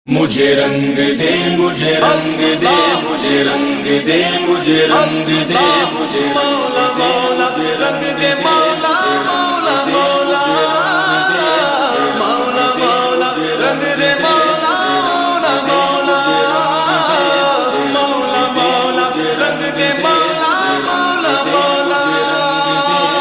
مجھے رنگ دے مجھے رنگ دے مجھے رنگ دے مجھے رنگ دے مجھے مولا مولا رنگ دے مولا مولا مولا مولا مولا رنگ دے مولا مولا مولا مولا مولا رنگ دے مولا مولا مولا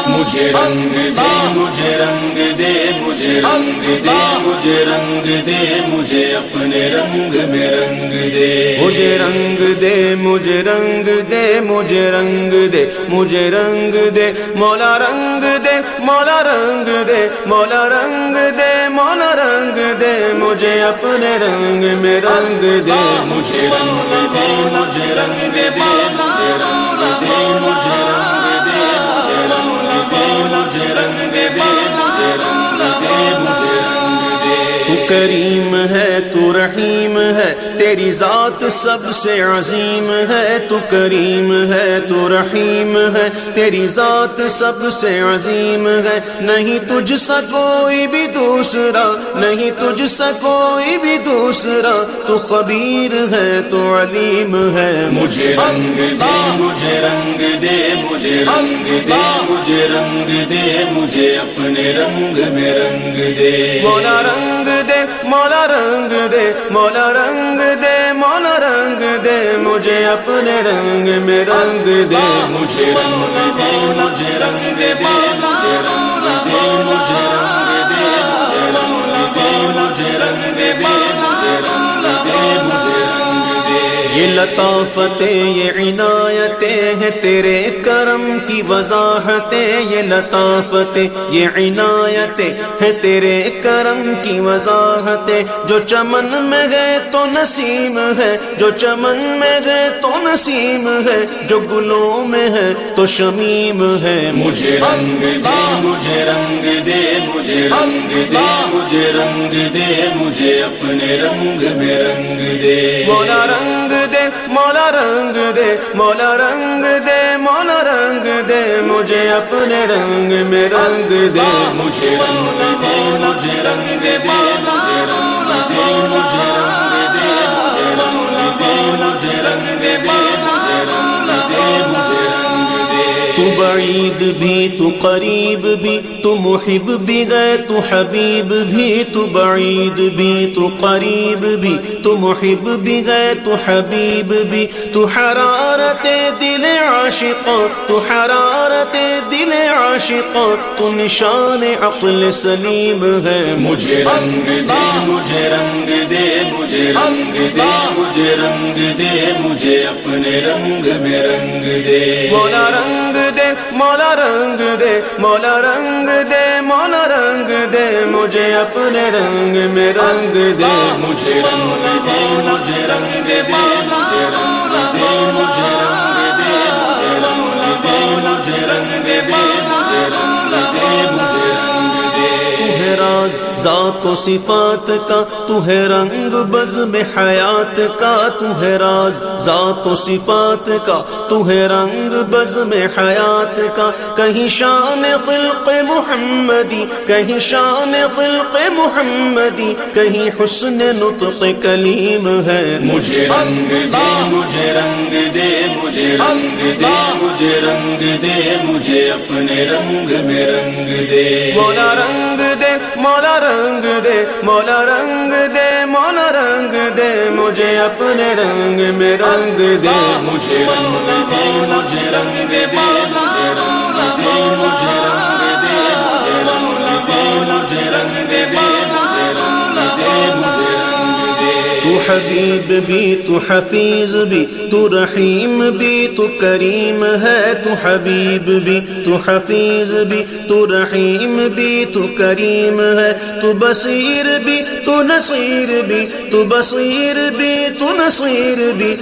مجھے رنگ دے مجھے رنگ دے مجھے رنگ دے مجھے رنگ دے مجھے اپنے رنگ میں رنگ دے مجھے رنگ دے مجھے رنگ دے مجھے رنگ دے مجھے رنگ دے مولا رنگ دے مولا رنگ دے مولا رنگ دے مولا رنگ دے مجھے اپنے رنگ میں رنگ دے مجھے رنگ دے مجھے رنگ دے مجھے رنگ دے مجھے رنگ دے مجھے رنگ دے مجھے رنگ دے مجھے رنگ دے تو کریم ہے تو رحیم ہے تیری ذات سب سے عظیم ہے تو کریم ہے تو رحیم ہے تیری ذات سب سے عظیم ہے نہیں تجھ سا کوئی بھی دوسرا نہیں تجھ سا کوئی بھی دوسرا تو خبیر ہے تو علیم ہے مجھے رنگ دے مجھے رنگ دے مجھے رنگ دے مجھے رنگ دے مجھے اپنے رنگ میں رنگ دے مولا رنگ دے مولا رنگ دے مولا رنگ دے مولا رنگ دے مجھے اپنے رنگ میں رنگ دے مجھے رنگ دے مجھے رنگ دے مجھے رنگ دے مجھے رنگ دے مجھے رنگ دے مجھے رنگ دے مجھے رنگ دے یہ لطافتیں یہ عنایتیں ہیں تیرے کرم کی وضاحتیں یہ لطافتیں یہ عنایتیں ہیں تیرے کرم کی وضاحتیں جو چمن میں گئے تو نسیم ہے جو چمن میں گئے تو نسیم ہے جو گلوں میں ہے تو شمیم ہے مجھے رنگ دے مجھے رنگ دے مجھے رنگ دے مجھے رنگ دے مجھے اپنے رنگ میں رنگ دے مولا رنگ دے مولا رنگ دے مولا رنگ دے مولا رنگ دے مجھے اپنے رنگ میں رنگ دے مجھے رنگ دے مجھے رنگ دے مجھے رنگ دے مجھے رنگ دے مجھے رنگ دے مجھے رنگ دے مجھے رنگ دے مجھے رنگ دے تو بعید بھی تو قریب بھی تو محب بھی گئے تو حبیب بھی تو بعید بھی تو قریب بھی تو محب بھی گئے تو حبیب بھی تو حرارت دل عاشق تو حرارت دل عاشق تو نشان عقل سلیم ہے مجھے رنگ دے مجھے رنگ دے مجھے رنگ دے مجھے رنگ دے مجھے اپنے رنگ میں رنگ دے مولا رنگ دے مولا رنگ دے مولا رنگ دے مولا رنگ دے مجھے اپنے رنگ میں رنگ دے مجھے رنگ دے مجھے رنگ دے مجھے رنگ دے مجھے رنگ دے مجھے رنگ دے مجھے رنگ دے مجھے رنگ دے مجھے رنگ دے تو ہے راز ذات و صفات کا تو ہے رنگ بزم حیات کا تو ہے راز ذات و صفات کا تو ہے رنگ بزم حیات کا کہیں شان خلق محمدی کہیں شان خلق محمدی کہیں حسن نطق کلیم ہے مجھے رنگ دے مجھے رنگ دے مجھے رنگ دے مجھے رنگ دے مجھے اپنے رنگ میں رنگ دے مولا رنگ دے مولا رنگ دے مولا رنگ دے مولا رنگ دے مجھے اپنے رنگ میں رنگ دے مجھے رنگ دے مجھے رنگ دے مجھے رنگ دے مجھے رنگ دے مجھے رنگ دے مجھے رنگ دے مجھے رنگ دے مجھے رنگ دے تو حبیب بھی تو حفیظ بھی تو رحیم بھی تو کریم ہے تو حبیب بھی تو حفیظ بھی تو رحیم بھی تو کریم ہے تو بصیر بھی تو نصیر بھی تو بصیر بھی تو نصیر بھی